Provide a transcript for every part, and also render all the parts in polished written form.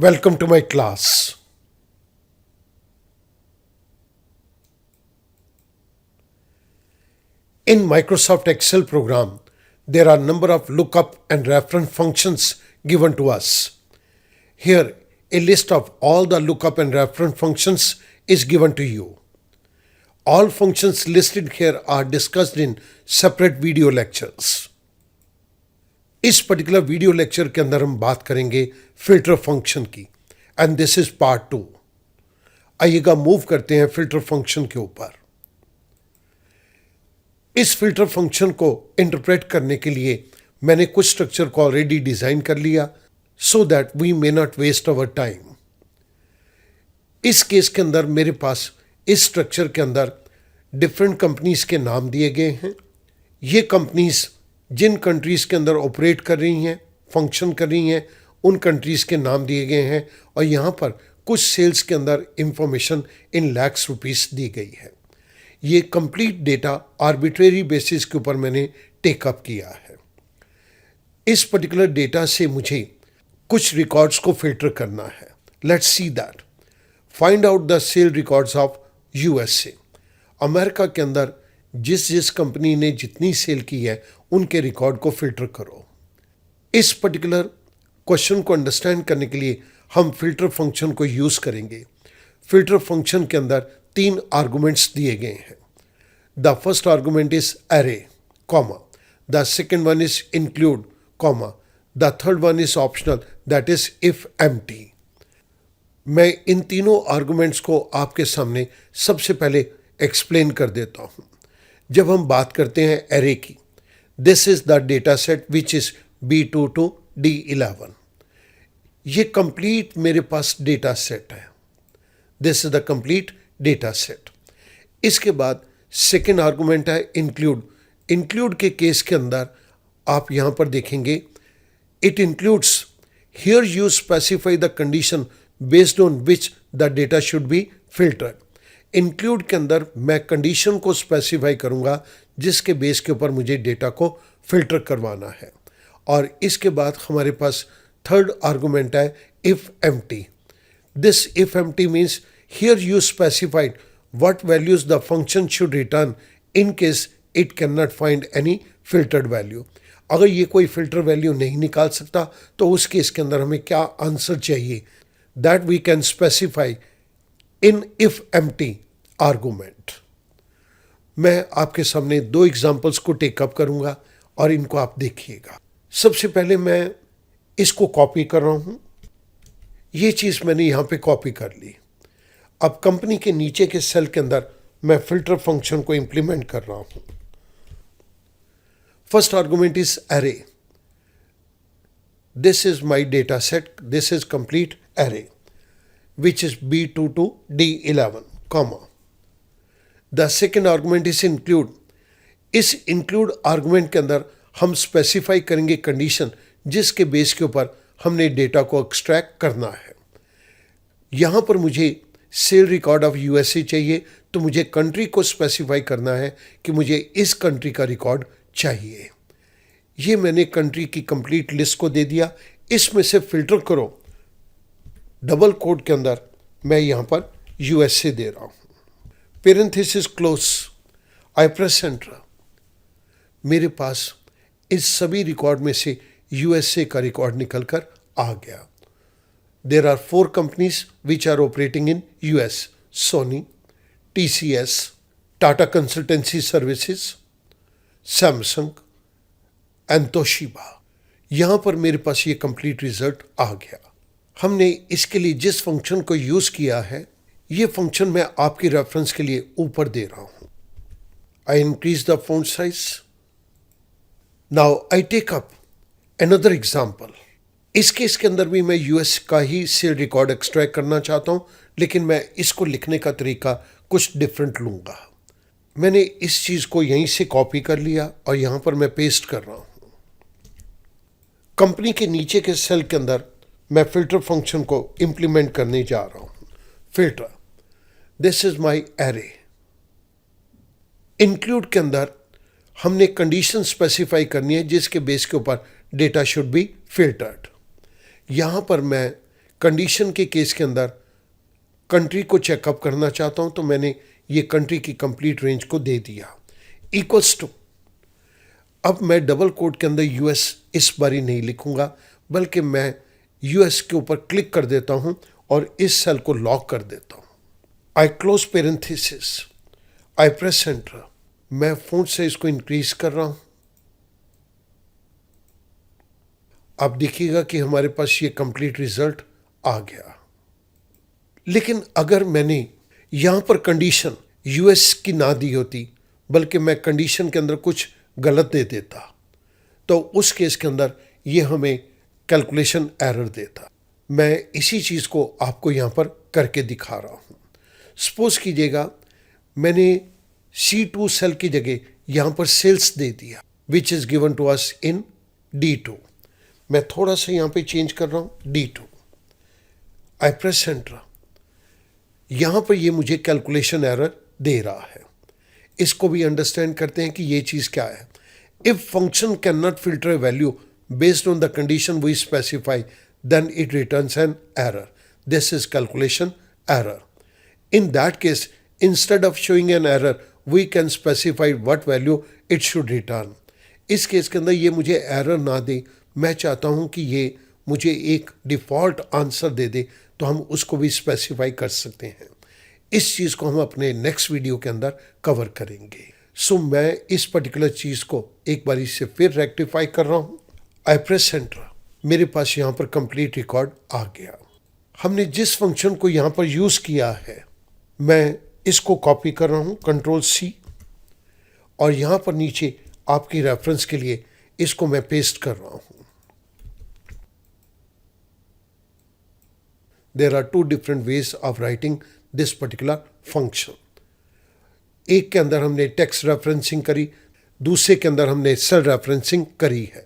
Welcome to my class. In Microsoft Excel program, there are number of lookup and reference functions given to us. Here, a list of all the lookup and reference functions is given to you. All functions listed here are discussed in separate video lectures. इस particular video lecture के अंदर हम बात करेंगे filter function की and this is part 2. आइएगा move करते हैं फिल्टर फंक्शन के ऊपर. इस फिल्टर फंक्शन को इंटरप्रेट करने के लिए मैंने कुछ स्ट्रक्चर को ऑलरेडी डिजाइन कर लिया so that we may not waste our time. इस केस के अंदर मेरे पास इस स्ट्रक्चर के अंदर डिफरेंट कंपनीज के नाम दिए गए हैं. ये कंपनीज जिन कंट्रीज़ के अंदर ऑपरेट कर रही हैं, फंक्शन कर रही हैं, उन कंट्रीज़ के नाम दिए गए हैं और यहाँ पर कुछ सेल्स के अंदर इंफॉर्मेशन इन लैक्स रुपीस दी गई है. ये कंप्लीट डेटा आर्बिट्रेरी बेसिस के ऊपर मैंने टेकअप किया है. इस पर्टिकुलर डेटा से मुझे कुछ रिकॉर्ड्स को फिल्टर करना है. Let's see that. Find out the sale records of USA. America के अंदर जिस कंपनी ने जितनी सेल की है उनके रिकॉर्ड को फिल्टर करो. इस पर्टिकुलर क्वेश्चन को अंडरस्टैंड करने के लिए हम फिल्टर फंक्शन को यूज़ करेंगे. फिल्टर फंक्शन के अंदर 3 आर्गुमेंट्स दिए गए हैं. द फर्स्ट आर्गुमेंट इज अरे comma, the second one is include comma, the third one is optional that is if empty. मैं इन तीनों आर्गुमेंट्स को आपके सामने सबसे पहले एक्सप्लेन कर देता हूँ. जब हम बात करते हैं एरे की, this is the data set which is B2 to D11. ये कंप्लीट मेरे पास डेटा सेट है. This is the complete data set. इसके बाद सेकेंड आर्गुमेंट है इंक्लूड. इंक्लूड के केस के अंदर आप यहाँ पर देखेंगे it includes here you specify the condition based on which the data should be filtered. Include के अंदर मैं कंडीशन को स्पेसिफाई करूँगा जिसके बेस के ऊपर मुझे डेटा को फिल्टर करवाना है. और इसके बाद हमारे पास थर्ड आर्गुमेंट है if empty. This if empty means here you specified what values the function should return in case it can not find any filtered value. अगर ये कोई फिल्टर वैल्यू नहीं निकाल सकता तो उस केस के अंदर हमें क्या आंसर चाहिए, that we can specify in if empty argument. मैं आपके सामने 2 एग्जाम्पल्स को टेकअप करूंगा और इनको आप देखिएगा. सबसे पहले मैं इसको कॉपी कर रहा हूं. ये चीज़ मैंने यहाँ पे कॉपी कर ली. अब कंपनी के नीचे के सेल के अंदर मैं फिल्टर फंक्शन को इंप्लीमेंट कर रहा हूं. फर्स्ट आर्गुमेंट इज अरे. This is my data set. This is complete अरे which is B2 to D11, comma. The second argument is include. इस include argument के अंदर हम स्पेसिफाई करेंगे कंडीशन जिसके बेस के ऊपर हमने डेटा को एक्सट्रैक्ट करना है. यहाँ पर मुझे सेल रिकॉर्ड ऑफ यूएसए चाहिए तो मुझे कंट्री को स्पेसिफाई करना है कि मुझे इस कंट्री का रिकॉर्ड चाहिए. ये मैंने कंट्री की कंप्लीट लिस्ट को दे दिया. इसमें से फिल्टर करो. डबल कोड के अंदर मैं यहाँ पर यूएसए दे रहा हूँ. Parenthesis close. आई प्रेस एंटर. मेरे पास इस सभी रिकॉर्ड में से यूएसए का रिकॉर्ड निकल कर आ गया. There are 4 companies which are operating in US. Sony, TCS, Tata Consultancy Services, Samsung and Toshiba. यहाँ पर मेरे पास ये कंप्लीट रिजल्ट आ गया. हमने इसके लिए जिस फंक्शन को यूज़ किया है ये फंक्शन मैं आपकी रेफरेंस के लिए ऊपर दे रहा हूँ. I increase the font size. Now I take up another example. इस केस के अंदर भी मैं यूएस का ही सेल रिकॉर्ड एक्सट्रैक्ट करना चाहता हूँ लेकिन मैं इसको लिखने का तरीका कुछ डिफरेंट लूँगा. मैंने इस चीज़ को यहीं से कॉपी कर लिया और यहाँ पर मैं पेस्ट कर रहा हूँ. कंपनी के नीचे के सेल के अंदर मैं फिल्टर फंक्शन को इंप्लीमेंट करने जा रहा हूं. Filter. This is my array. Include के अंदर हमने कंडीशन स्पेसिफाई करनी है जिसके बेस के ऊपर डेटा शुड बी फिल्टर्ड. यहाँ पर मैं कंडीशन के केस के अंदर कंट्री को चेकअप करना चाहता हूं तो मैंने ये कंट्री की कंप्लीट रेंज को दे दिया इक्वल्स टू। अब मैं डबल कोट के अंदर यूएस इस बारी नहीं लिखूंगा, बल्कि मैं यूएस के ऊपर क्लिक कर देता हूं और इस सेल को लॉक कर देता हूं। आई क्लोज पेरेंथेसिस, आई प्रेस एंटर। मैं फॉन्ट से इसको इंक्रीज कर रहा हूं। आप देखिएगा कि हमारे पास ये कंप्लीट रिजल्ट आ गया। लेकिन अगर मैंने यहां पर कंडीशन यूएस की ना दी होती, बल्कि मैं कंडीशन के अंदर कुछ गलत दे देता, तो उस केस के अंदर ये हमें कैलकुलेशन एरर देता। मैं इसी चीज़ को आपको यहाँ पर करके दिखा रहा हूँ। सपोज कीजिएगा मैंने C2 सेल की जगह यहाँ पर सेल्स दे दिया, which is given to us in D2। मैं थोड़ा सा यहाँ पे चेंज कर रहा हूँ D2। आई प्रेस एंटर। यहाँ पर ये मुझे कैलकुलेशन एरर दे रहा है। इसको भी अंडरस्टैंड करते हैं कि ये चीज़ क्या है। If function can not filter A value based on the condition we specify, then it returns an error. This is calculation error. In that case, instead of showing an error, we can specify what value it should return. इस case के अंदर ये मुझे error ना दे, मैं चाहता हूँ कि ये मुझे एक डिफ़ॉल्ट आंसर दे दे, तो हम उसको भी स्पेसिफाई कर सकते हैं। इस चीज़ को हम अपने नेक्स्ट वीडियो के अंदर कवर करेंगे। सो मैं इस पर्टिकुलर चीज़ को एक बार से फिर रेक्टिफाई कर रहा हूँ। आई प्रेस एंटर। मेरे पास यहाँ पर कंप्लीट रिकॉर्ड आ गया। हमने जिस फंक्शन को यहाँ पर यूज़ किया है, मैं इसको कॉपी कर रहा हूँ Ctrl+C, और यहाँ पर नीचे आपकी रेफरेंस के लिए इसको मैं पेस्ट कर रहा हूँ। There are 2 different ways of writing this particular function. एक के अंदर हमने टेक्स्ट रेफरेंसिंग करी, दूसरे के अंदर हमने सेल रेफरेंसिंग करी है।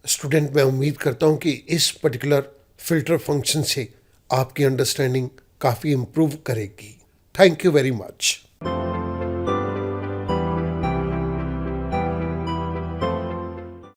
स्टूडेंट, मैं उम्मीद करता हूं कि इस पर्टिकुलर फिल्टर फंक्शन से आपकी अंडरस्टैंडिंग काफ़ी इम्प्रूव करेगी। Thank you very much.